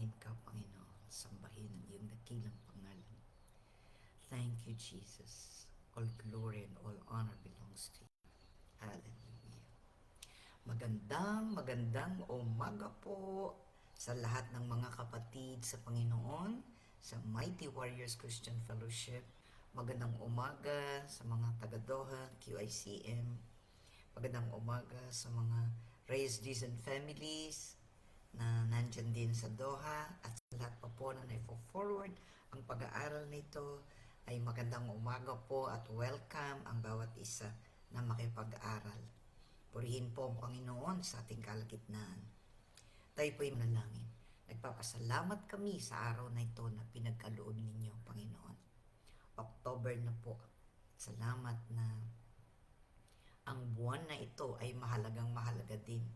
Purihin ka, Panginoon. Sambahin ang iyong dakilang pangalan. Thank you, Jesus. All glory and all honor belongs to you. Hallelujah. Magandang umaga po sa lahat ng mga kapatid sa Panginoon, sa Mighty Warriors Christian Fellowship. Magandang umaga sa mga taga-Doha, QICM. Magandang umaga sa mga Reyes Dizon families na nandyan din sa Doha, at sa lahat pa po na na-forward ang pag-aaral nito. Ay magandang umaga po at welcome ang bawat isa na makipag-aral. Purihin po ang Panginoon sa ating kalagitnaan. Tayo po'y manalangin. Nagpapasalamat kami sa araw na ito na pinagkaloob ninyo, Panginoon. October na po. Salamat na ang buwan na ito ay mahalagang mahalaga din.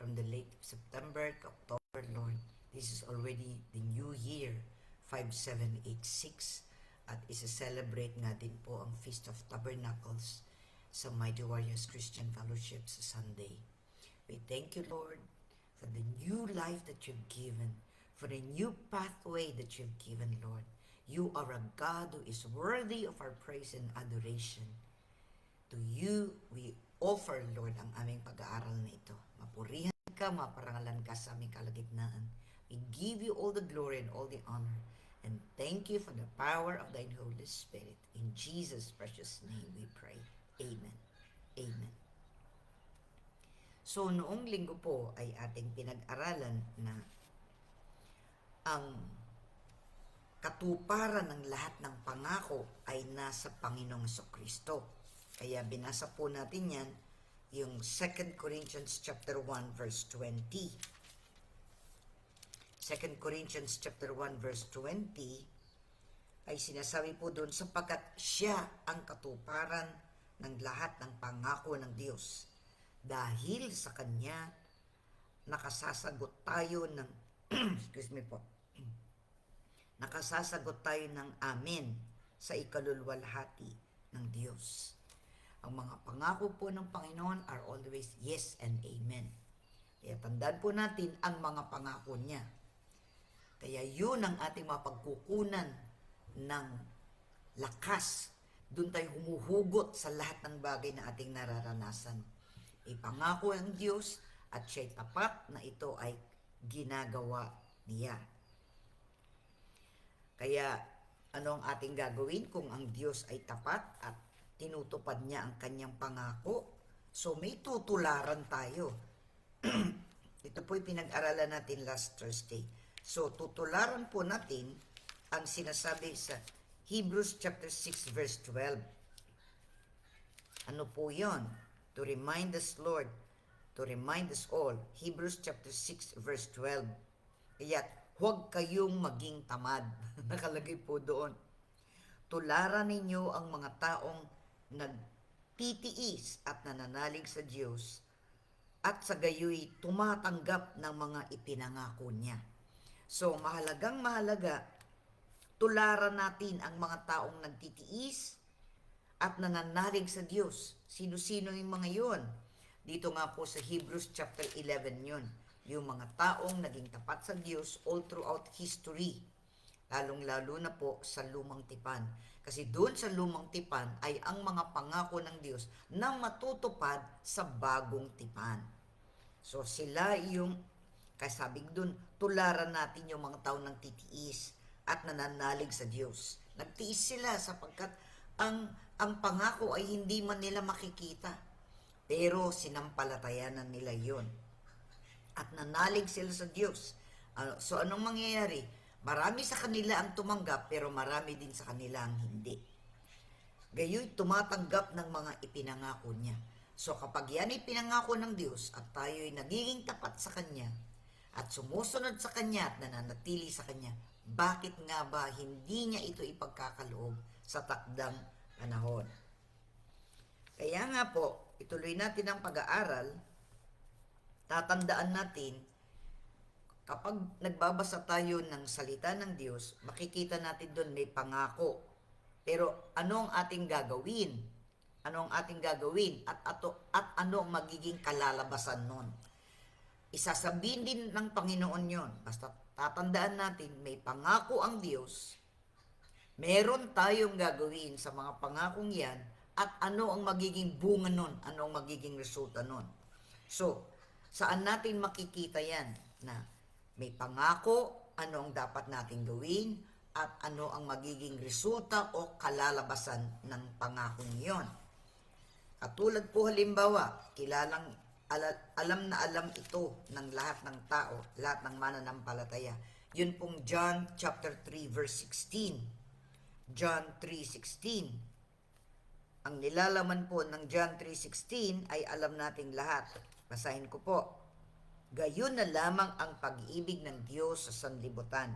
From the late September to October, Lord, this is already the new year, 5786. At isa-celebrate nga din po ang Feast of Tabernacles sa Mighty Warriors Christian Fellowship sa Sunday. We thank you, Lord, for the new life that you've given, for the new pathway that you've given, Lord. You are a God who is worthy of our praise and adoration. To you, we offer, Lord, ang aming pag-aaral na ito. Mapurihan ka, maparangalan ka sa aming kalagitnaan. We give you all the glory and all the honor. And thank you for the power of thine Holy Spirit. In Jesus' precious name we pray. Amen. Amen. So, noong linggo po ay ating pinag-aralan na ang katuparan ng lahat ng pangako ay nasa Panginoong Jesucristo. Kaya binasa po natin yan, yung 2 Corinthians chapter 1 verse 20. 2 Corinthians chapter 1 verse 20 ay sinasabi po doon, sapagkat siya ang katuparan ng lahat ng pangako ng Diyos. Dahil sa Kanya, nakasasagot tayo ng excuse me po, nakasasagot tayo ng amen sa ikaluluwalhati ng Diyos. Ang mga pangako po ng Panginoon are always yes and amen. Kaya tandaan po natin ang mga pangako niya. Kaya yun ang ating mapagkukunan ng lakas. Doon tayo humuhugot sa lahat ng bagay na ating nararanasan. Ipangako ang Diyos at siya'y tapat na ito ay ginagawa niya. Kaya ano ang ating gagawin kung ang Diyos ay tapat at tinutupad niya ang kanyang pangako? So may tutularan tayo. Ito po'y pinag-aralan natin last Thursday. So tutularan po natin ang sinasabi sa Hebrews chapter 6 verse 12. Ano po yon? To remind us, Lord, to remind us all. Hebrews chapter 6 verse 12. Kaya huwag kayong maging tamad. Nakalagay po doon. Tularan ninyo ang mga taong nagtitiis at nananalig sa Diyos at sa gayoy tumatanggap ng mga ipinangako niya. So, mahalaga, tularan natin ang mga taong nagtitiis at nananalig sa Diyos. Sino-sino yung mga yun? Dito nga po sa Hebrews chapter 11 yun. Yung mga taong naging tapat sa Diyos all throughout history. Lalong-lalo na po sa lumang tipan. Kasi doon sa lumang tipan ay ang mga pangako ng Diyos na matutupad sa bagong tipan. So sila yung, kasabing doon, tularan natin yung mga taong nagtitiis at nananalig sa Diyos. Nagtiis sila sapagkat ang pangako ay hindi man nila makikita. Pero sinampalatayanan nila yon at nanalig sila sa Diyos. So anong mangyayari? Marami sa kanila ang tumanggap pero marami din sa kanila ang hindi. Gayoy tumatanggap ng mga ipinangako niya. So kapag yan ay pinangako ng Diyos at tayo ay nagiging tapat sa Kanya at sumusunod sa Kanya at nananatili sa Kanya, bakit nga ba hindi niya ito ipagkakaloob sa takdang panahon? Kaya nga po, ituloy natin ang pag-aaral. Tatandaan natin, kapag nagbabasa tayo ng salita ng Diyos, makikita natin doon may pangako. Pero ano ang ating gagawin? Ano ang ating gagawin? At ano ang magiging kalalabasan nun? Isasabihin din ng Panginoon yon. Basta tatandaan natin, may pangako ang Diyos, meron tayong gagawin sa mga pangakong yan, at ano ang magiging bunga nun, ano ang magiging resulta nun. So, saan natin makikita yan? Na may pangako, ano ang dapat natin gawin, at ano ang magiging resulta o kalalabasan ng pangakong yon. Katulad po halimbawa, alam na alam ito ng lahat ng tao, lahat ng mananampalataya. Yun pong John chapter 3 verse 16. John 3:16. Ang nilalaman po ng John 3:16 ay alam nating lahat. Basahin ko po. Gayon na lamang ang pag-ibig ng Diyos sa sanlibutan.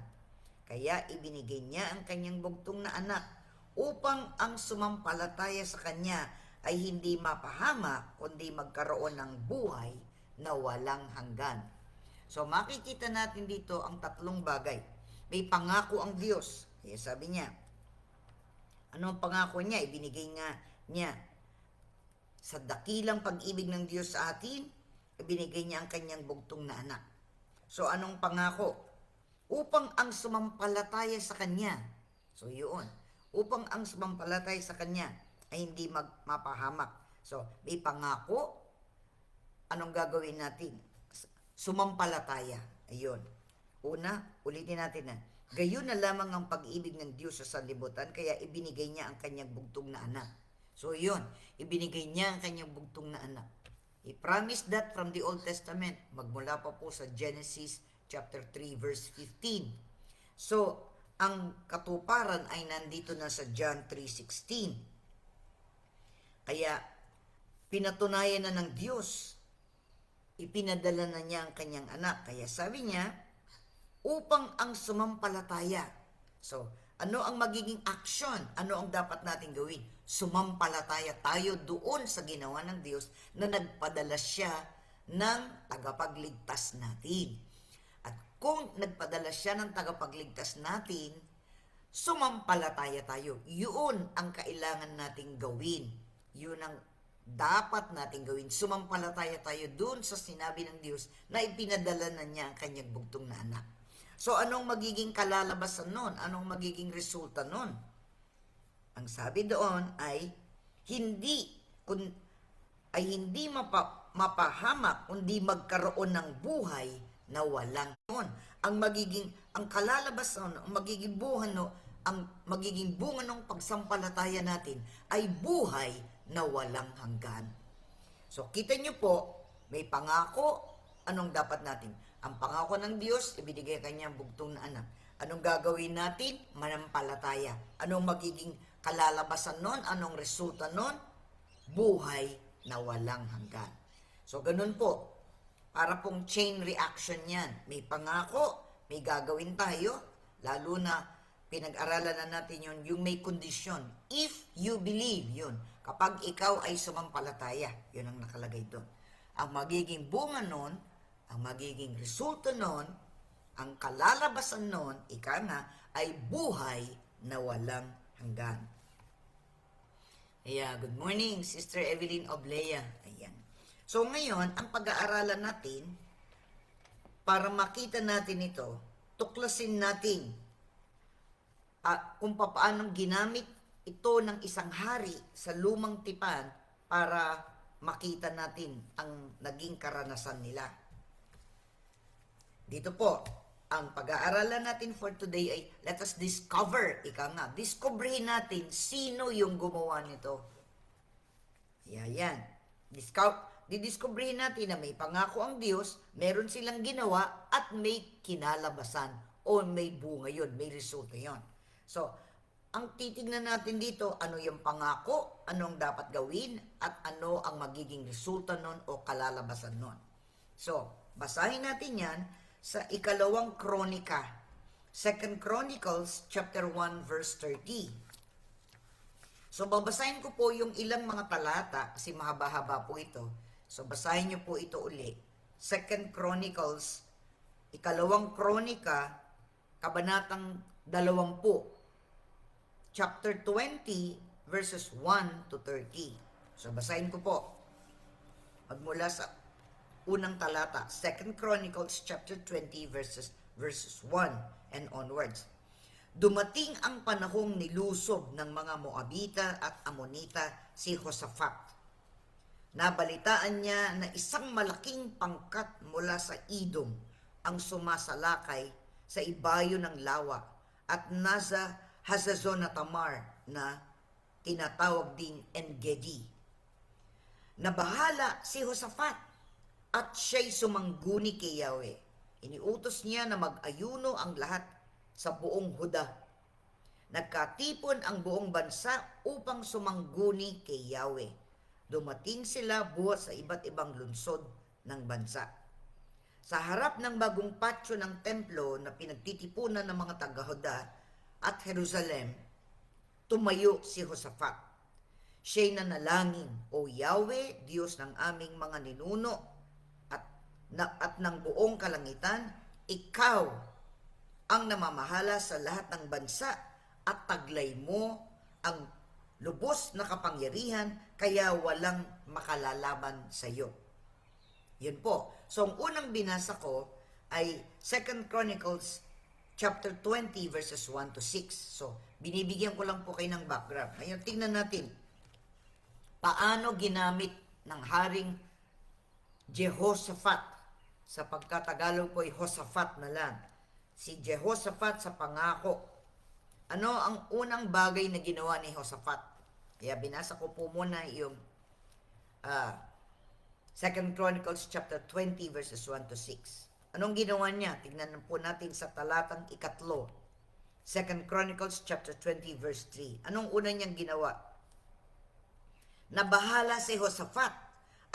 Kaya ibinigay niya ang kanyang bugtong na anak upang ang sumampalataya sa kanya ay hindi mapahama kundi magkaroon ng buhay na walang hanggan. So makikita natin dito ang tatlong bagay. May pangako ang Diyos. Kaya sabi niya, ano ang pangako niya? Ibinigay nga niya. Sa dakilang pag-ibig ng Diyos sa atin, ibinigay niya ang kanyang bugtong na anak. So anong pangako? Upang ang sumampalataya sa kanya. So yun. Upang ang sumampalataya sa kanya ay hindi mapahamak. So may pangako. Anong gagawin natin? Sumampalataya. Ayun. Una, ulitin natin na. Gayon na lamang ang pag-ibig ng Diyos sa sanlibutan, kaya ibinigay niya ang kanyang bugtong na anak. So yun, ibinigay niya ang kanyang bugtong na anak. He promised that from the Old Testament, magmula pa po sa Genesis chapter 3 verse 15. So, ang katuparan ay nandito na sa John 3:16. Kaya, pinatunayan na ng Diyos, ipinadala na niya ang kanyang anak. Kaya sabi niya, upang ang sumampalataya. So, ano ang magiging action? Ano ang dapat natin gawin? Sumampalataya tayo doon sa ginawa ng Diyos na nagpadala siya ng tagapagligtas natin. At kung nagpadala siya ng tagapagligtas natin, sumampalataya tayo. Yun ang kailangan nating gawin. Yun ang dapat nating gawin. Sumampalataya tayo doon sa sinabi ng Diyos na ipinadala na niya ang kanyang bugtong na anak. So, anong magiging kalalabasan nun? Anong magiging resulta nun? Ang sabi doon ay hindi mapahamak kundi magkaroon ng buhay na walang nun. Ang kalalabasan, ang magiging buhay ang magiging bunga ng pagsampalataya natin ay buhay na walang hanggan. So, kita nyo po, may pangako, anong dapat natin? Ang pangako ng Diyos, ibinigay kanyang bugtong na anak. Anong gagawin natin? Manampalataya. Anong magiging kalalabasan nun? Anong resulta nun? Buhay na walang hanggan. So, ganun po. Para pong chain reaction yan. May pangako, may gagawin tayo, lalo na pinag-aralan na natin yun, yung may kondisyon. If you believe, yun. Kapag ikaw ay sumampalataya, yun ang nakalagay doon. Ang magiging bunga nun, ang magiging resulta nun, ang kalalabasan nun, ika nga, ay buhay na walang hanggan. Good morning, Sister Evelyn Oblea. Ayan. So ngayon, ang pag-aaralan natin, para makita natin ito, tuklasin natin kung paano ginamit ito ng isang hari sa lumang tipan para makita natin ang naging karanasan nila. Dito po, ang pag-aaralan natin for today ay let us discover, discoverin natin sino yung gumawa nito. Yan. Didiscoverin natin na may pangako ang Diyos, meron silang ginawa at may kinalabasan o may bunga yun, may resulta yun. So, ang titignan natin dito, ano yung pangako, anong dapat gawin, at ano ang magiging resulta nun o kalalabasan nun. So, basahin natin yan sa ikalawang kronika, 2 Chronicles chapter 1 verse 30. So babasahin ko po yung ilang mga talata kasi mahaba-haba po ito. So basahin niyo po ito uli. 2 Chronicles, ikalawang kronika, kabanatang 20, chapter 20 verses 1 to 30. So basahin ko po. Magmula sa unang talata, 2 Chronicles chapter 20 verses verses 1 and onwards. Dumating ang panahong nilusob ng mga Moabita at Amonita si Josaphat. Nabalitaan niya na isang malaking pangkat mula sa Edom ang sumasalakay sa ibayo ng lawa at nasa Hazazonatamar na tinatawag ding En-gedi. Nabahala si Josaphat at siya'y sumangguni kay Yahweh. Iniutos niya na mag-ayuno ang lahat sa buong Huda. Nagkatipon ang buong bansa upang sumangguni kay Yahweh. Dumating sila buhat sa iba't ibang lungsod ng bansa. Sa harap ng bagong patio ng templo na pinagtitipunan ng mga taga-Huda at Jerusalem, tumayo si Josaphat. Siya'y nanalangin, O Yahweh, Diyos ng aming mga ninuno at ng buong kalangitan, Ikaw ang namamahala sa lahat ng bansa at taglay mo ang lubos na kapangyarihan, kaya walang makalalaban sa iyo. Yun po. So, ang unang binasa ko ay 2 Chronicles chapter 20 verses 1 to 6. So, binibigyan ko lang po kayo ng background. Ngayon, tingnan natin paano ginamit ng Haring Jehoshaphat. Sa pagkatagalog po ay Josaphat na lang. Si Jehoshaphat sa pangako. Ano ang unang bagay na ginawa ni Josaphat? Kaya binasa ko po muna yung 2 Chronicles chapter 20 verses 1 to 6. Anong ginawa niya? Tignan po natin sa talatang 3. 2 Chronicles chapter 20 verse 3. Anong una niyang ginawa? Nabahala si Josaphat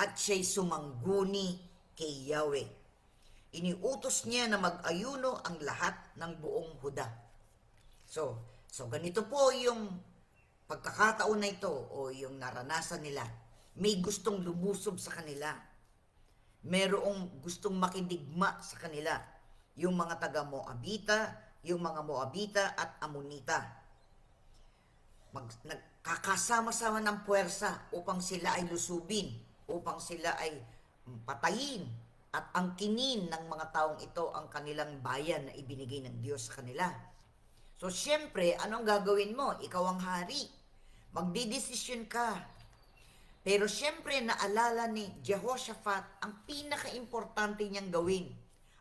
at siya'y sumangguni kay Yahweh. Iniutos niya na mag-ayuno ang lahat ng buong Huda. So ganito po yung pagkakataon na ito o yung naranasan nila. May gustong lumusob sa kanila. Merong gustong makidigma sa kanila. Yung mga taga-Moabita, yung mga Moabita at Amonita. Nagkakasama-sama ng puwersa upang sila ay lusubin, upang sila ay patayin at angkinin ng mga taong ito ang kanilang bayan na ibinigay ng Diyos sa kanila. So, syempre, anong gagawin mo? Ikaw ang hari. Magdidesisyon ka. Pero syempre, naalala ni Jehoshaphat ang pinaka-importante niyang gawin.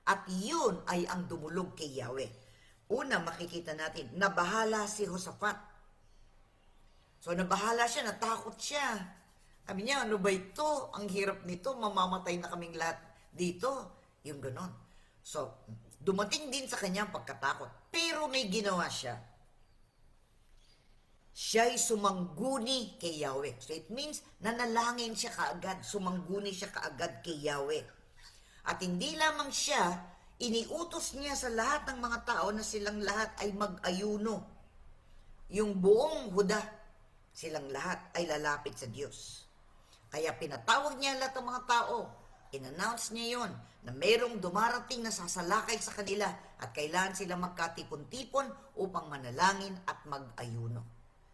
At yun ay ang dumulog kay Yahweh. Una, makikita natin, nabahala si Josaphat. So, nabahala siya, natakot siya. Sabi niya, ano ba ito? Ang hirap nito, mamamatay na kaming lahat dito. Yung ganon. So, dumating din sa kanyang pagkatakot. Pero may ginawa siya. Siya'y sumangguni kay Yahweh. So, it means, nanalangin siya kaagad. Sumangguni siya kaagad kay Yahweh. At hindi lamang siya, iniutos niya sa lahat ng mga tao na silang lahat ay mag-ayuno. Yung buong Huda, silang lahat ay lalapit sa Diyos. Kaya pinatawag niya lahat ng mga tao. In-announce niya yon na mayroong dumarating na sasalakay sa kanila at kailangan sila magkatipon-tipon upang manalangin at mag-ayuno.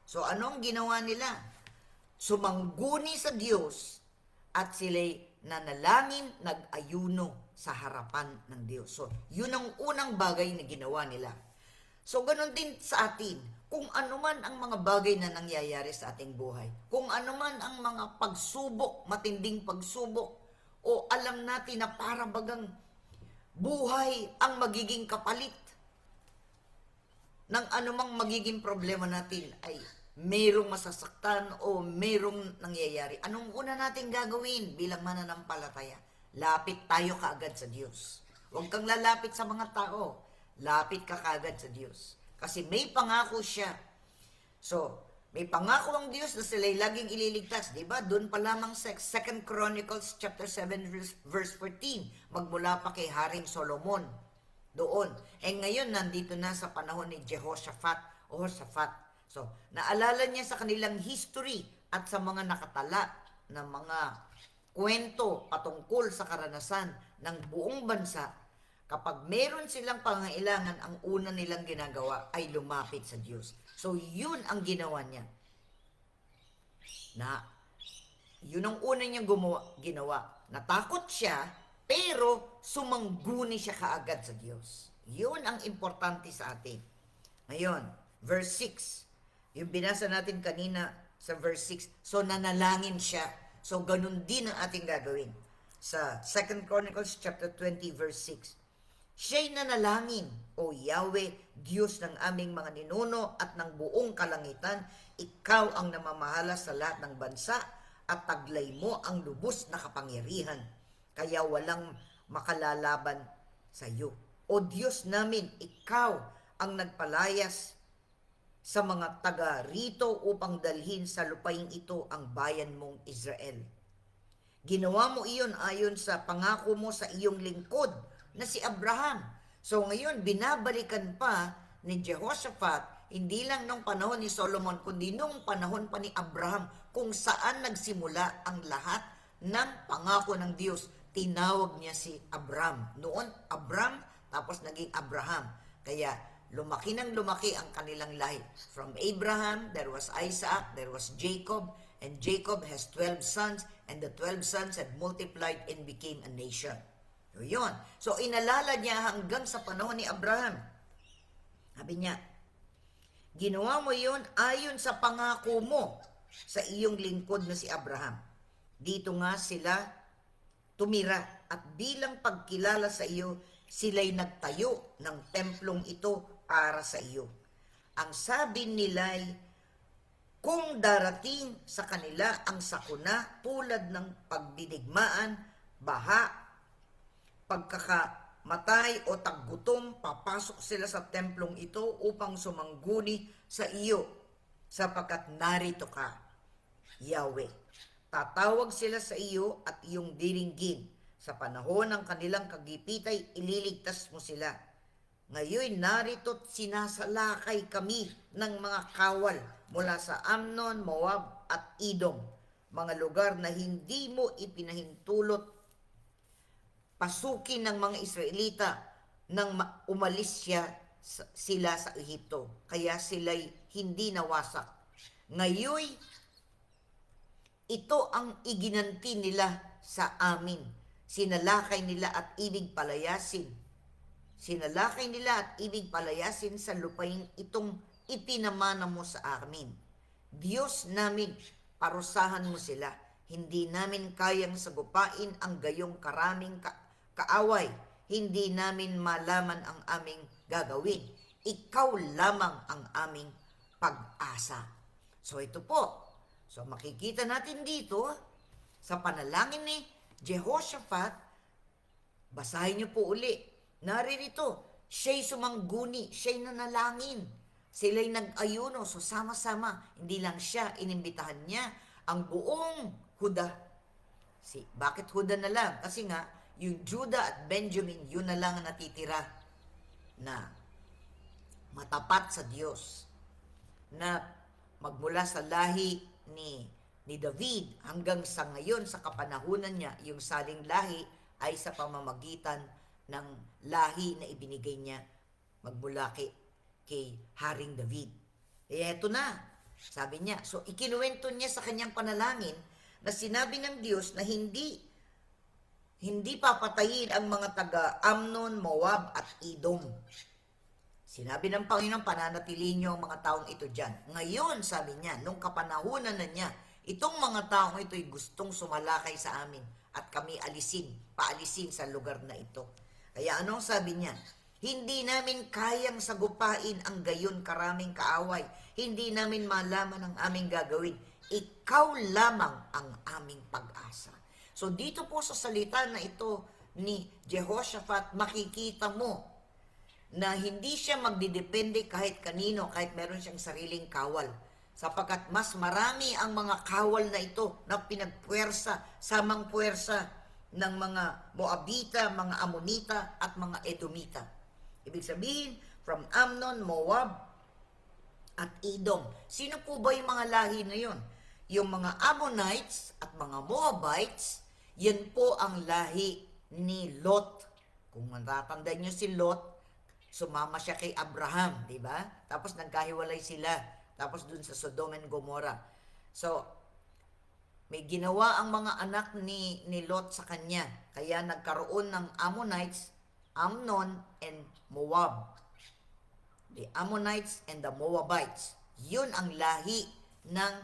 So anong ginawa nila? Sumangguni sa Diyos at sila'y nanalangin, nag-ayuno sa harapan ng Diyos. So yun ang unang bagay na ginawa nila. So ganun din sa atin. Kung anuman ang mga bagay na nangyayari sa ating buhay, kung anuman ang mga pagsubok, matinding pagsubok, o alam natin na para bagang buhay ang magiging kapalit ng anumang magiging problema natin ay mayroong masasaktan o mayroong nangyayari. Anong una natin gagawin bilang mananampalataya? Lapit tayo kaagad sa Diyos. Huwag kang lalapit sa mga tao. Lapit ka kaagad sa Diyos. Kasi may pangako siya. So, may pangako ang Diyos na sila'y laging ililigtas. Diba? Doon pa lamang sa 2 Chronicles chapter 7 verse 14. Magmula pa kay Haring Solomon. Doon. Ngayon, nandito na sa panahon ni Jehoshaphat o Josaphat. So, naalala niya sa kanilang history at sa mga nakatala na mga kwento patungkol sa karanasan ng buong bansa. Kapag meron silang pangailangan, ang una nilang ginagawa ay lumapit sa Diyos. So, yun ang ginawa niya. Yun ang una niyang ginawa. Natakot siya, pero sumangguni siya kaagad sa Diyos. Yun ang importante sa atin. Ngayon, verse 6. Yung binasa natin kanina sa verse 6. So, nanalangin siya. So, ganun din ang ating gagawin. Sa 2 Chronicles chapter 20 verse 6. Siya'y nanalangin, O Yahweh, Diyos ng aming mga ninuno at ng buong kalangitan, ikaw ang namamahala sa lahat ng bansa at taglay mo ang lubos na kapangyarihan. Kaya walang makalalaban sa iyo. O Diyos namin, ikaw ang nagpalayas sa mga taga rito upang dalhin sa lupaing ito ang bayan mong Israel. Ginawa mo iyon ayon sa pangako mo sa iyong lingkod na si Abraham. So ngayon, binabalikan pa ni Jehoshaphat, hindi lang nung panahon ni Solomon, kundi nung panahon pa ni Abraham, kung saan nagsimula ang lahat ng pangako ng Diyos. Tinawag niya si Abraham. Noon, Abram, tapos naging Abraham. Kaya, lumaki ng lumaki ang kanilang lahi. From Abraham, there was Isaac, there was Jacob, and Jacob has 12 sons, and the 12 sons had multiplied and became a nation. So, yun. So, inalala niya hanggang sa panahon ni Abraham. Sabi niya, ginawa mo yun ayon sa pangako mo sa iyong lingkod na si Abraham. Dito nga sila tumira at bilang pagkilala sa iyo, sila'y nagtayo ng templong ito para sa iyo. Ang sabi nila'y, kung darating sa kanila ang sakuna tulad ng pagdidigmaan, baha, pagkakamatay o taggutom, papasok sila sa templong ito upang sumangguni sa iyo, sapagkat narito ka, Yahweh. Tatawag sila sa iyo at iyong diringgin. Sa panahon ng kanilang kagipitay, ililigtas mo sila. Ngayon, narito't sinasalakay kami ng mga kawal mula sa Amnon, Moab at Edom, mga lugar na hindi mo ipinahintulot pasukin ng mga Israelita nang umalis sila sa Ehipto. Kaya sila'y hindi nawasak. Ngayon, ito ang iginanti nila sa amin. Sinalakay nila at ibig palayasin. Sinalakay nila at ibig palayasin sa lupain itong ipinamana mo sa amin. Diyos namin, parusahan mo sila. Hindi namin kayang sagupain ang gayong karaming kaaway. Hindi namin malaman ang aming gagawin. Ikaw lamang ang aming pag-asa. So ito po. So makikita natin dito sa panalangin ni Jehoshaphat, basahin niyo po uli. Naririto, siya'y sumangguni, siya'y nanalangin. Sila'y nag-ayuno, so sama-sama. Hindi lang siya, inimbitahan niya ang buong Huda. Bakit Huda na lang? Kasi nga, yung Judah at Benjamin, yun na lang ang natitira na matapat sa Diyos. Na magmula sa lahi ni David hanggang sa ngayon sa kapanahunan niya, yung saling lahi ay sa pamamagitan ng lahi na ibinigay niya magmula kay Haring David. Eto na, sabi niya. So ikinuwento niya sa kanyang panalangin na sinabi ng Diyos na hindi papatayin ang mga taga Amnon, Moab at Edom. Sinabi ng Panginoon, pananatili niyo ang mga taong ito dyan. Ngayon, sabi niya, nung kapanahunan na niya, itong mga taong ito'y gustong sumalakay sa amin at kami paalisin sa lugar na ito. Kaya anong sabi niya? Hindi namin kayang sagupain ang gayon karaming kaaway. Hindi namin malaman ang aming gagawin. Ikaw lamang ang aming pag-asa. So dito po sa salita na ito ni Jehoshaphat, makikita mo na hindi siya magdidepende kahit kanino, kahit meron siyang sariling kawal. Sapagkat mas marami ang mga kawal na ito na pinagpuwersa, samang puwersa ng mga Moabita, mga Amonita at mga Edomita. Ibig sabihin, from Amnon, Moab at Edom. Sino po ba yung mga lahi na yun? Yung mga Ammonites at mga Moabites, yan po ang lahi ni Lot. Kung natatandaan nyo si Lot, sumama siya kay Abraham, di ba? Tapos nagkahiwalay sila. Tapos dun sa Sodom and Gomorrah. So, may ginawa ang mga anak ni Lot sa kanya. Kaya nagkaroon ng Ammonites Ammon and Moab. The Ammonites and the Moabites. Yun ang lahi ng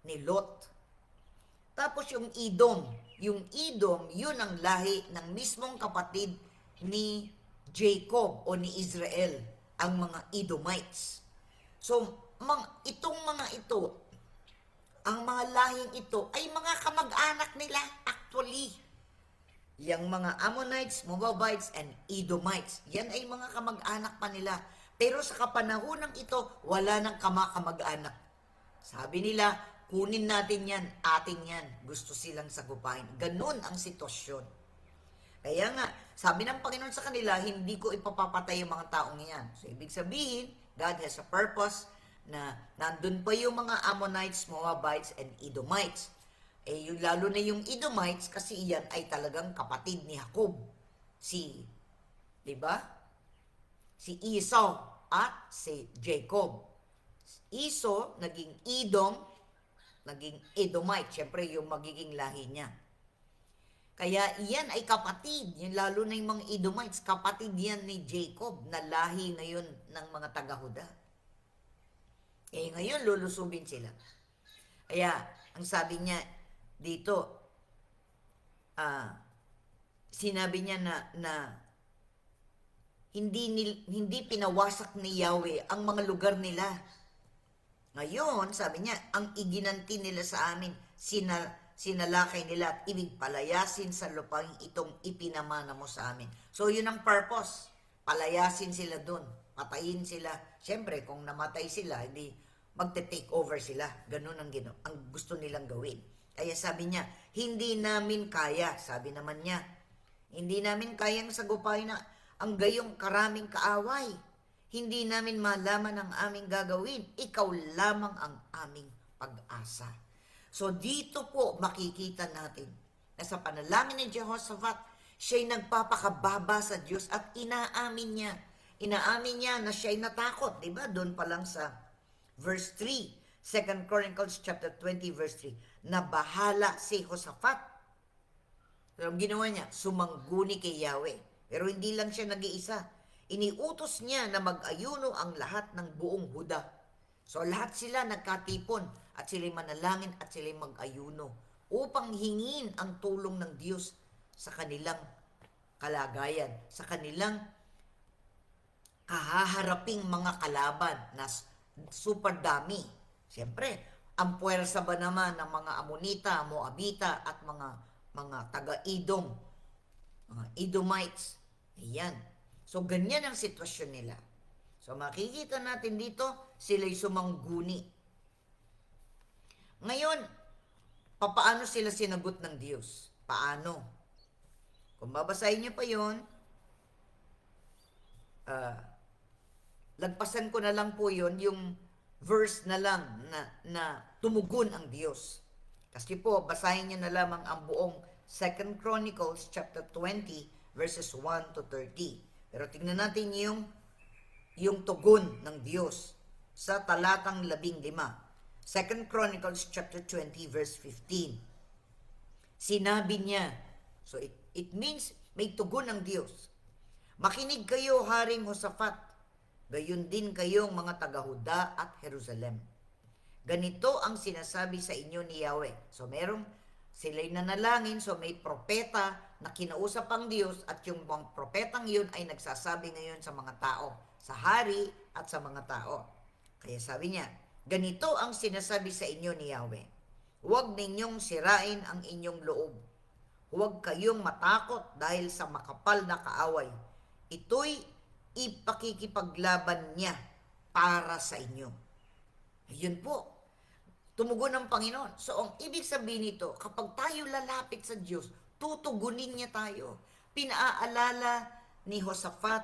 ni Lot. Tapos yung Edom, yun ang lahi ng mismong kapatid ni Jacob o ni Israel, ang mga Edomites. So, itong mga ito, ang mga lahing ito ay mga kamag-anak nila actually. Yang mga Ammonites, Moabites, and Edomites, yan ay mga kamag-anak pa nila. Pero sa kapanahonang ito, wala nang kamag-anak. Sabi nila, kunin natin yan, atin yan. Gusto silang sagupain. Ganun ang sitwasyon. Kaya nga, sabi ng Panginoon sa kanila, hindi ko ipapapatay yung mga taong yan. So, ibig sabihin, God has a purpose na nandun pa yung mga Ammonites, Moabites, and Edomites. Lalo na yung Edomites, kasi iyan ay talagang kapatid ni Jacob. Di ba? Si Esau at si Jacob. Esau, naging Edom, naging Edomite. Siyempre, yung magiging lahi niya. Kaya iyan ay kapatid. Yung lalo na yung mga Edomites, kapatid yan ni Jacob, na lahi ngayon ng mga taga-Huda. Ngayon, lulusubin sila. Kaya, ang sabi niya dito, sinabi niya na hindi pinawasak ni Yahweh ang mga lugar nila. Ngayon, sabi niya, ang iginanti nila sa amin, sinalakay nila at ibig palayasin sa lupang itong ipinamana mo sa amin. So, yun ang purpose. Palayasin sila dun. Patayin sila. Siyempre, kung namatay sila, hindi magte-take over sila. Ganun ang gusto nilang gawin. Kaya sabi niya, hindi namin kaya. Sabi naman niya, hindi namin kayang sagupain na ang gayong karaming kaaway. Hindi namin malaman ang aming gagawin. Ikaw lamang ang aming pag-asa. So dito po makikita natin na sa panalangin ni Jehoshaphat, siya'y nagpapakababa sa Diyos at inaamin niya. Inaamin niya na siya'y natakot. Diba? Doon pa lang sa verse 3, 2 Chronicles chapter 20 verse 3, na bahala si Jehoshaphat. So, ang ginawa niya, sumangguni kay Yahweh. Pero hindi lang siya nag-iisa. Iniutos niya na mag-ayuno ang lahat ng buong Huda. So lahat sila nagkatipon at sila'y manalangin at sila'y mag-ayuno upang hingin ang tulong ng Diyos sa kanilang kalagayan, sa kanilang kahaharaping mga kalaban na super dami. Siyempre, ang puwersa ba naman ng mga Amonita, Moabita at mga taga-Edom, mga Edomites. Ayan. So, ganyan ang sitwasyon nila. So, makikita natin dito, sila'y sumangguni. Ngayon, paano sila sinagot ng Diyos? Paano? Kung babasahin niyo pa yun, lagpasan ko na lang po yun, yung verse na lang na tumugon ang Diyos. Kasi po, basahin niyo na lamang ang buong 2 Chronicles chapter 20 verses 1 to 30. Pero tingnan natin yung tugon ng Diyos sa talatang 15. 2 Chronicles chapter 20 verse 15. Sinabi niya, so it means may tugon ng Diyos. Makinig kayo, Haring Jehoshaphat, gayon din kayong mga taga-Huda at Jerusalem. Ganito ang sinasabi sa inyo ni Yahweh. So sila'y nanalangin, so may propeta na kinausap ang Diyos at yung mga propetang yun ay nagsasabi ngayon sa mga tao, sa hari at sa mga tao. Kaya sabi niya, ganito ang sinasabi sa inyo ni Yahweh. Huwag ninyong sirain ang inyong loob. Huwag kayong matakot dahil sa makapal na kaaway. Ito'y ipakikipaglaban niya para sa inyo. Ayun po. Tumugon ng Panginoon. So, ang ibig sabihin nito, kapag tayo lalapit sa Diyos, tutugunin niya tayo. Pinaalala ni Jehoshaphat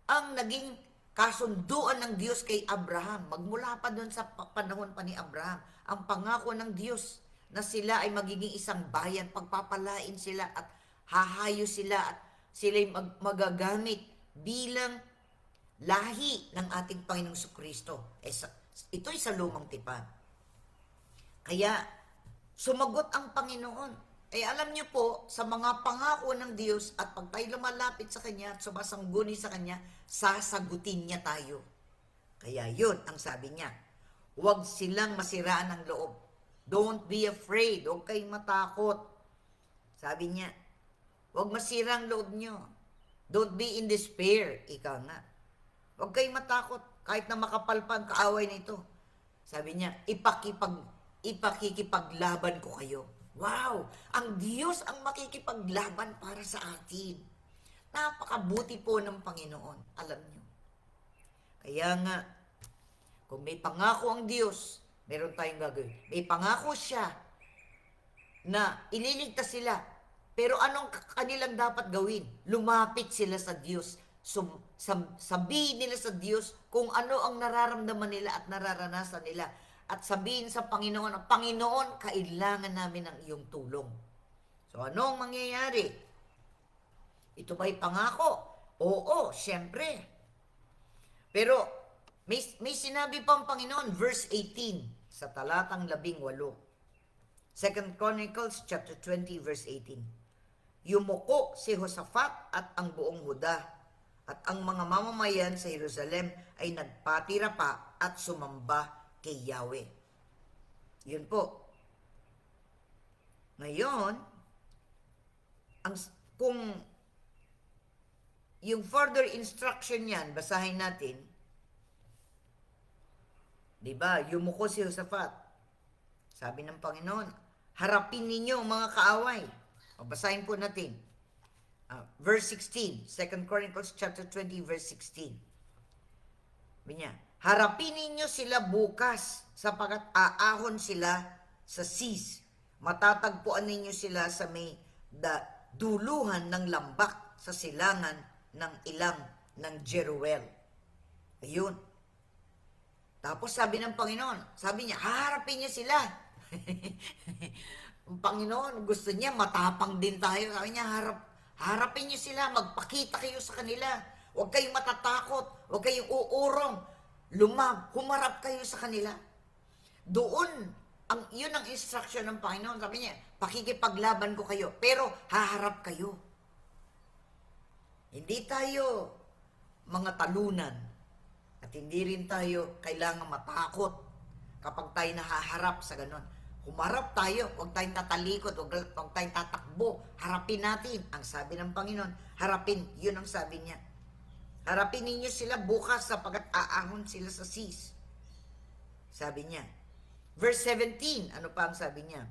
ang naging kasunduan ng Diyos kay Abraham. Magmula pa doon sa panahon pa ni Abraham, ang pangako ng Diyos na sila ay magiging isang bayan, pagpapalain sila at hahayo sila at sila'y magagamit bilang lahi ng ating Panginoong Jesucristo. Ito'y sa lumang tipan. Kaya, sumagot ang Panginoon. Alam niyo po, sa mga pangako ng Diyos at pag tayo lumalapit sa Kanya at sumasangguni sa Kanya, sasagutin niya tayo. Kaya yun ang sabi niya. Huwag silang masiraan ng loob. Don't be afraid. Huwag kayong matakot. Sabi niya, huwag masira ang loob niyo. Don't be in despair. Ikaw nga. Huwag kayong matakot. Kahit na makapal pa ang kaaway na ito. Sabi niya, ipakikipaglaban ko kayo. Wow! Ang Diyos ang makikipaglaban para sa atin. Napakabuti po ng Panginoon. Alam niyo. Kaya nga, kung may pangako ang Diyos, meron tayong gagawin. May pangako siya na ililigtas sila. Pero anong kanilang dapat gawin? Lumapit sila sa Diyos. Sabihin nila sa Diyos kung ano ang nararamdaman nila at nararanasan nila. At sabihin sa Panginoon, Panginoon, kailangan namin ng iyong tulong. So anong mangyayari? Ito ba'y pangako? Oo, syempre. Pero may sinabi pa ang Panginoon, verse 18, sa talatang 18. 2 Chronicles chapter 20, verse 18. Yumuko si Josaphat at ang buong Huda, at ang mga mamamayan sa Jerusalem ay nagpatira pa at sumamba kay Yahweh. Yun po. Ngayon, kung yung further instruction yan, basahin natin, diba, yumuko si Josaphat. Sabi ng Panginoon, harapin ninyo ang mga kaaway. O, basahin po natin. Verse 16, 2 Chronicles chapter 20, verse 16. Sabi niya, harapin ninyo sila bukas sapagkat aahon sila sa sis. Matatagpuan ninyo sila sa may duluhan ng lambak sa silangan ng ilang ng Jeruel. Ayun. Tapos sabi ng Panginoon, sabi niya, haharapin niya sila. Ang Panginoon, gusto niya, matapang din tayo. Sabi niya, harapin niyo sila, magpakita kayo sa kanila. Huwag kayong matatakot, huwag kayong uurong. Humarap kayo sa kanila. Doon, yun ang instruction ng Panginoon. Sabi niya, pakikipaglaban ko kayo, pero haharap kayo. Hindi tayo mga talunan. At hindi rin tayo kailangan matakot kapag tayo nahaharap sa ganon. Humarap tayo, huwag tayong tatalikod, huwag tayong tatakbo. Harapin natin. Ang sabi ng Panginoon, harapin. Yun ang sabi niya. Harapin ninyo sila bukas sapagkat aahon sila sa sis. Sabi niya. Verse 17, ano pa ang sabi niya?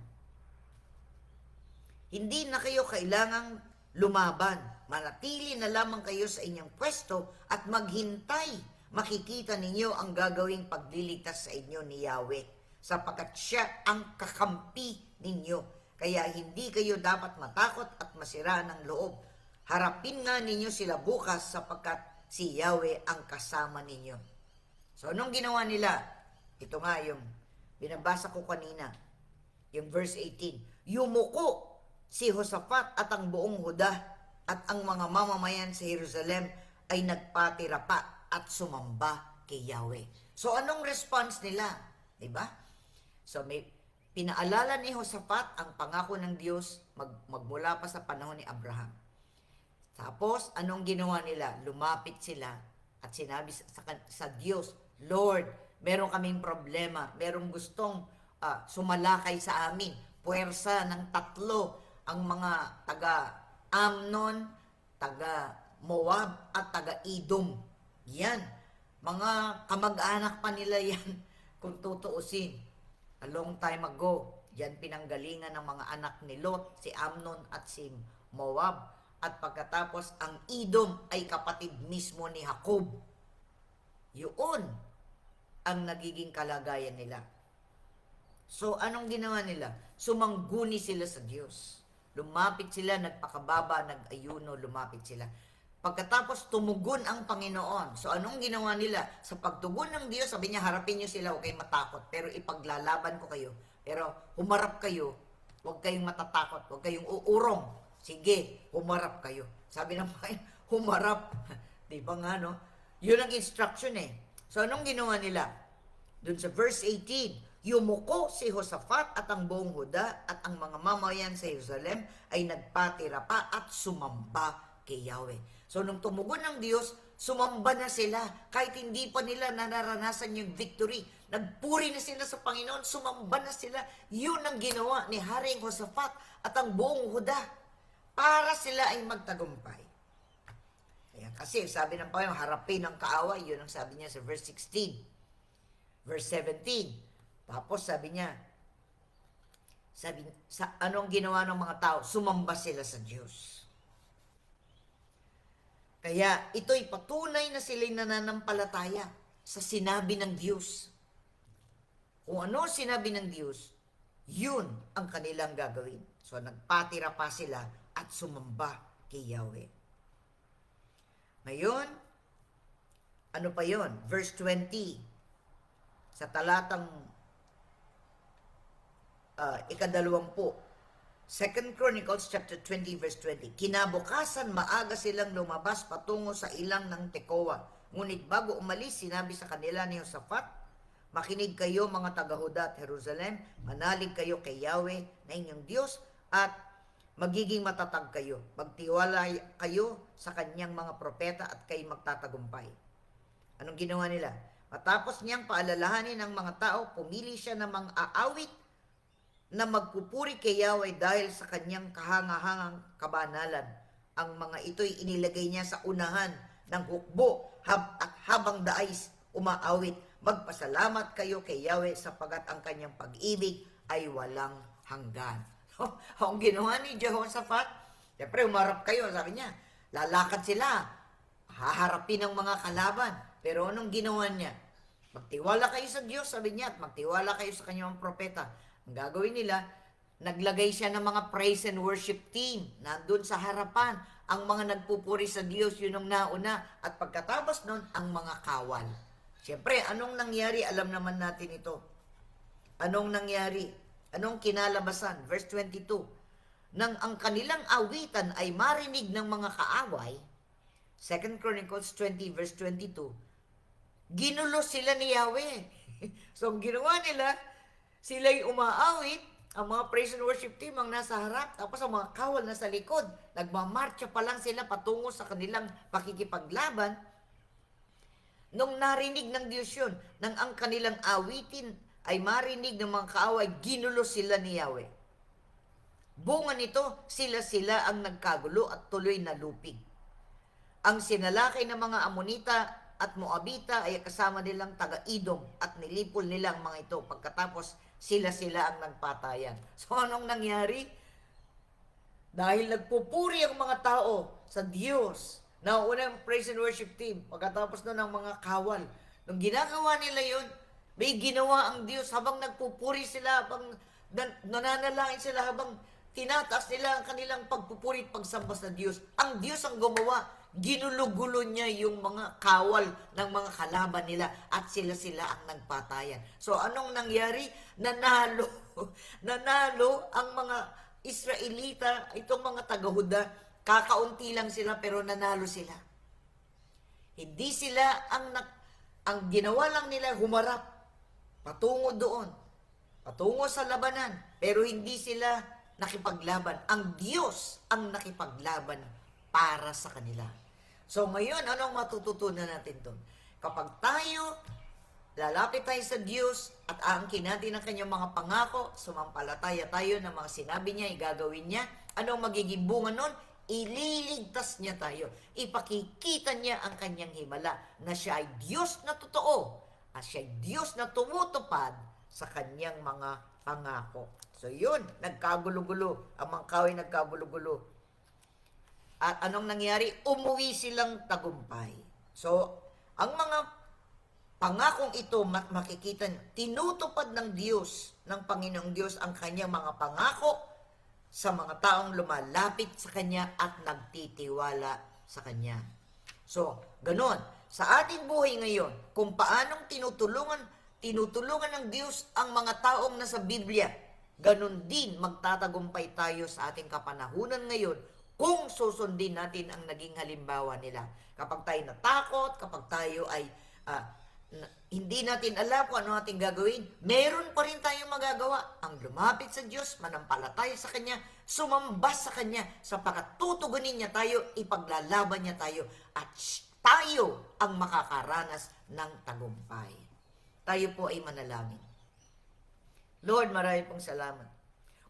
Hindi na kayo kailangang lumaban. Manatili na lamang kayo sa inyong pwesto at maghintay. Makikita ninyo ang gagawing pagliligtas sa inyo ni Yahweh, sapagkat siya ang kakampi ninyo. Kaya hindi kayo dapat matakot at masira ng loob. Harapin nga ninyo sila bukas sapagkat si Yahweh ang kasama ninyo. So, anong ginawa nila? Ito nga yung binabasa ko kanina, yung verse 18. Yumuko si Josaphat at ang buong Huda at ang mga mamamayan sa Jerusalem ay nagpatira pa at sumamba kay Yahweh. So, anong response nila? Diba? So, may pinaalala ni Josaphat ang pangako ng Diyos magmula pa sa panahon ni Abraham. Tapos, anong ginawa nila? Lumapit sila at sinabi sa Diyos, Lord, meron kaming problema. Merong gustong sumalakay sa amin. Puwersa ng tatlo ang mga taga-Amnon, taga-Moab at taga-Edom. Yan. Mga kamag-anak pa nila yan kung tutuusin. A long time ago, yan pinanggalingan ng mga anak ni Lot, si Amnon at si Moab. At pagkatapos, ang Edom ay kapatid mismo ni Jacob. Yun ang nagiging kalagayan nila. So, anong ginawa nila? Sumangguni sila sa Diyos. Lumapit sila, nagpakababa, nag-ayuno, lumapit sila. Pagkatapos, tumugon ang Panginoon. So, anong ginawa nila? Sa pagtugon ng Diyos, sabi niya, harapin niyo sila, huwag kayong matakot. Pero ipaglalaban ko kayo. Pero humarap kayo, huwag kayong matatakot, huwag kayong uurong. Sige, humarap kayo. Sabi ng Panginoon, humarap. Di ba nga, no? Yun ang instruction eh. So, anong ginawa nila? Doon sa verse 18, Yumuko si Josaphat at ang buong Huda at ang mga mamayan sa Jerusalem ay nagpatira pa at sumamba kay Yahweh. So nung tumugon ng Diyos, sumamba na sila kahit hindi pa nila nararanasan yung victory. Nagpuri na sila sa Panginoon, sumamba na sila. Yun ang ginawa ni Haring Josaphat at ang buong Huda para sila ay magtagumpay. Ayan, kasi sabi ng Panginoon, harapin ang kaaway. Yun ang sabi niya sa verse 16. Verse 17. Tapos sabi niya, anong ginawa ng mga tao? Sumamba sila sa Diyos. Kaya ito'y patunay na sila'y nananampalataya sa sinabi ng Diyos. Kung ano sinabi ng Diyos, yun ang kanilang gagawin. So nagpatira pa sila at sumamba kay Yahweh. Ngayon, ano pa yon? Verse 20. Sa talatang ikadalawampu. 2 Chronicles chapter 20 verse 20. Kinabukasan maaga silang lumabas patungo sa ilang ng Tekoa. Ngunit bago umalis, sinabi sa kanila ni Josaphat, makinig kayo mga taga-Huda at Jerusalem, manalig kayo kay Yahweh na inyong Diyos at magiging matatag kayo. Magtiwala kayo sa kanyang mga propeta at kayo magtatagumpay. Anong ginawa nila? Matapos niyang paalalahanin ng mga tao, pumili siya ng mga aawit na magpupuri kay Yahweh dahil sa kanyang kahangahangang kabanalan. Ang mga ito'y inilagay niya sa unahan ng hukbo at habang dais umaawit. Magpasalamat kayo kay Yahweh sapagat ang kanyang pag-ibig ay walang hanggan. Ang ginawa ni Jehoshaphat, siyempre umarap kayo, sabi niya, lalakad sila, haharapin ng mga kalaban. Pero anong ginawa niya? Magtiwala kayo sa Diyos, sabi niya, at magtiwala kayo sa kanyang propeta. Ang gagawin nila, naglagay siya ng mga praise and worship team. Nandun sa harapan, ang mga nagpupuri sa Diyos, yun ang nauna. At pagkatapos nun, ang mga kawal. Siyempre, anong nangyari? Alam naman natin ito. Anong nangyari? Anong kinalabasan? Verse 22. Nang ang kanilang awitan ay marinig ng mga kaaway, 2 Chronicles 20 verse 22, ginulo sila ni Yahweh. So, ang ginawa nila, sila'y umaawit, ang mga praise and worship team ang nasa harap, tapos ang mga kawal nasa likod. Nagmamarcha pa lang sila patungo sa kanilang pakikipaglaban. Nung narinig ng Diyos yun, nang ang kanilang awitin ay marinig ng mga kaaway, ginulo sila ni Yahweh. Bunga nito, sila ang nagkagulo at tuloy na lupig. Ang sinalakay ng mga Amonita at Moabita ay kasama nilang taga-Idom at nilipol nila ang mga ito. Pagkatapos, sila ang nagpatayan. So, anong nangyari? Dahil nagpupuri ang mga tao sa Diyos, nauna praise and worship team, pagkatapos nun ang mga kawal. Nung ginagawa nila yun, may ginawa ang Diyos habang nagpupuri sila, habang nananalangin sila, habang tinataas nila ang kanilang pagpupuri at pagsamba sa Diyos. Ang Diyos ang gumawa. Ginulo-gulo niya yung mga kawal ng mga kalaban nila at sila ang nagpatayan. So, anong nangyari? Nanalo. Nanalo ang mga Israelita, itong mga taga-Huda, kakaunti lang sila pero nanalo sila. Hindi sila ang ginawa lang nila humarap patungo doon, patungo sa labanan, pero hindi sila nakipaglaban. Ang Diyos ang nakipaglaban para sa kanila. So ngayon, anong matututunan natin doon? Kapag tayo, lalapit tayo sa Diyos at aangkin natin ang kanyang mga pangako, sumampalataya tayo na mga sinabi niya, igagawin niya, anong magiging bunga nun? Ililigtas niya tayo. Ipakikita niya ang kanyang himala na siya ay Diyos na totoo at siya ay Diyos na tumutupad sa kanyang mga pangako. So yun, nagkagulo-gulo. Ang mga kaway nagkagulo-gulo. At anong nangyari? Umuwi silang tagumpay. So, ang mga pangakong ito, makikita, tinutupad ng Diyos, ng Panginoong Diyos, ang kanyang mga pangako sa mga taong lumalapit sa Kanya at nagtitiwala sa Kanya. So, ganun. Sa ating buhay ngayon, kung paanong tinutulungan ng Diyos ang mga taong nasa Biblia, ganun din magtatagumpay tayo sa ating kapanahunan ngayon kung susundin natin ang naging halimbawa nila. Kapag tayo natakot, kapag tayo ay hindi natin alam kung ano ating gagawin, meron pa rin tayong magagawa. Ang lumapit sa Diyos, manampalataya sa Kanya, sumamba sa Kanya, sapagkat tutugunin niya tayo, ipaglalaban niya tayo, at tayo ang makakaranas ng tagumpay. Tayo po ay manalangin. Lord, marami pong salamat.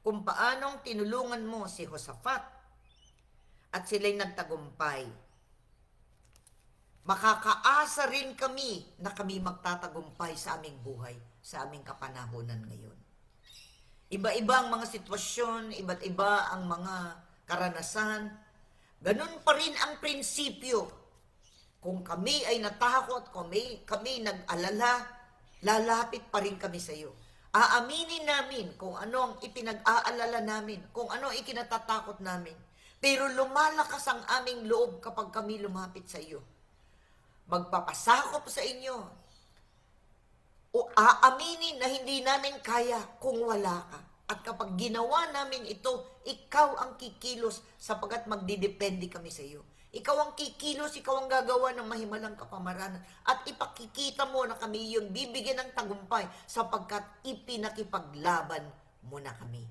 Kung paanong tinulungan mo si Josaphat at sila'y nagtagumpay, makakaasa rin kami na kami magtatagumpay sa aming buhay, sa aming kapanahonan ngayon. Iba-iba ang mga sitwasyon, iba't iba ang mga karanasan. Ganun pa rin ang prinsipyo. Kung kami ay natakot, kami nag-alala, lalapit pa rin kami sa iyo. Aaminin namin kung ano ang ipinag-aalala namin, kung ano ang ikinatatakot namin. Pero lumalakas ang aming loob kapag kami lumapit sa iyo. Magpapasakop sa inyo o aaminin na hindi namin kaya kung wala ka. At kapag ginawa namin ito, ikaw ang kikilos sapagkat magdidepende kami sa iyo. Ikaw ang kikilos, ikaw ang gagawa ng mahimalang kapamaranan. At ipakikita mo na kami yung bibigyan ng tagumpay sapagkat ipinakipaglaban mo na kami.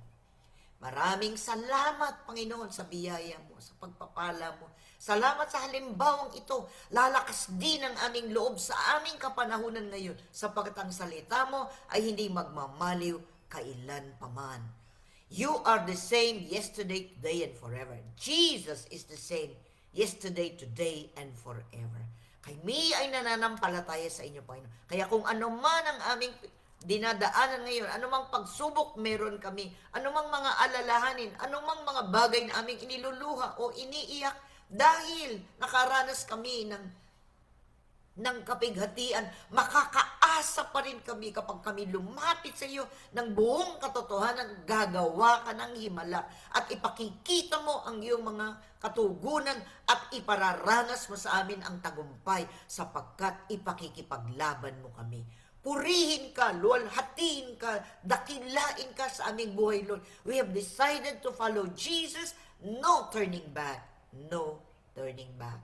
Maraming salamat, Panginoon, sa biyaya mo, sa pagpapala mo. Salamat sa halimbawang ito. Lalakas din ang aming loob sa aming kapanahunan ngayon sapagkat ang salita mo ay hindi magmamaliw kailan paman. You are the same yesterday, today, and forever. Jesus is the same yesterday, today, and forever. Kami ay nananampalataya sa inyo, Panginoon. Kaya kung ano man ang aming dinadaanan ngayon, anumang pagsubok meron kami, anumang mga alalahanin, anumang mga bagay na aming iniluluha o iniiyak, dahil nakaranas kami ng kapighatian, makakaasa pa rin kami kapag kami lumapit sa iyo ng buong katotohanan, gagawa ka ng himala at ipakikita mo ang iyong mga katugunan at ipararanas mo sa amin ang tagumpay sapagkat ipakikipaglaban mo kami. Purihin ka, luwalhatiin ka, dakilain ka sa aming buhay, Lord. We have decided to follow Jesus, no turning back. No turning back.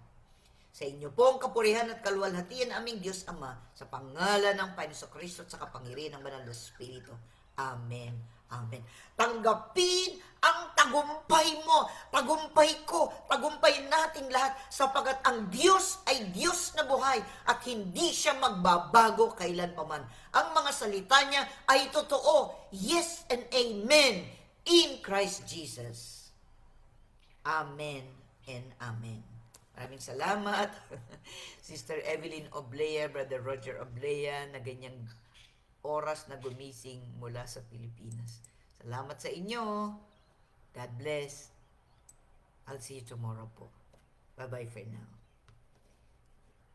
Sa inyo po ang kapurihan at kaluwalhatian aming Diyos Ama, sa pangalan ng Panginoon Kristo at sa kapangyarihan ng Banal na Espiritu. Amen. Amen. Tanggapin ang tagumpay mo, tagumpay ko, tagumpay nating lahat sapagkat ang Diyos ay Diyos na buhay at hindi siya magbabago kailanpaman. Ang mga salita niya ay totoo. Yes and amen in Christ Jesus. Amen and amen. Maraming salamat, Sister Evelyn Oblea, Brother Roger Oblea, na ganyang oras na gumising mula sa Pilipinas. Salamat sa inyo. God bless. I'll see you tomorrow po. Bye-bye for now.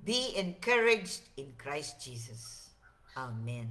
Be encouraged in Christ Jesus. Amen.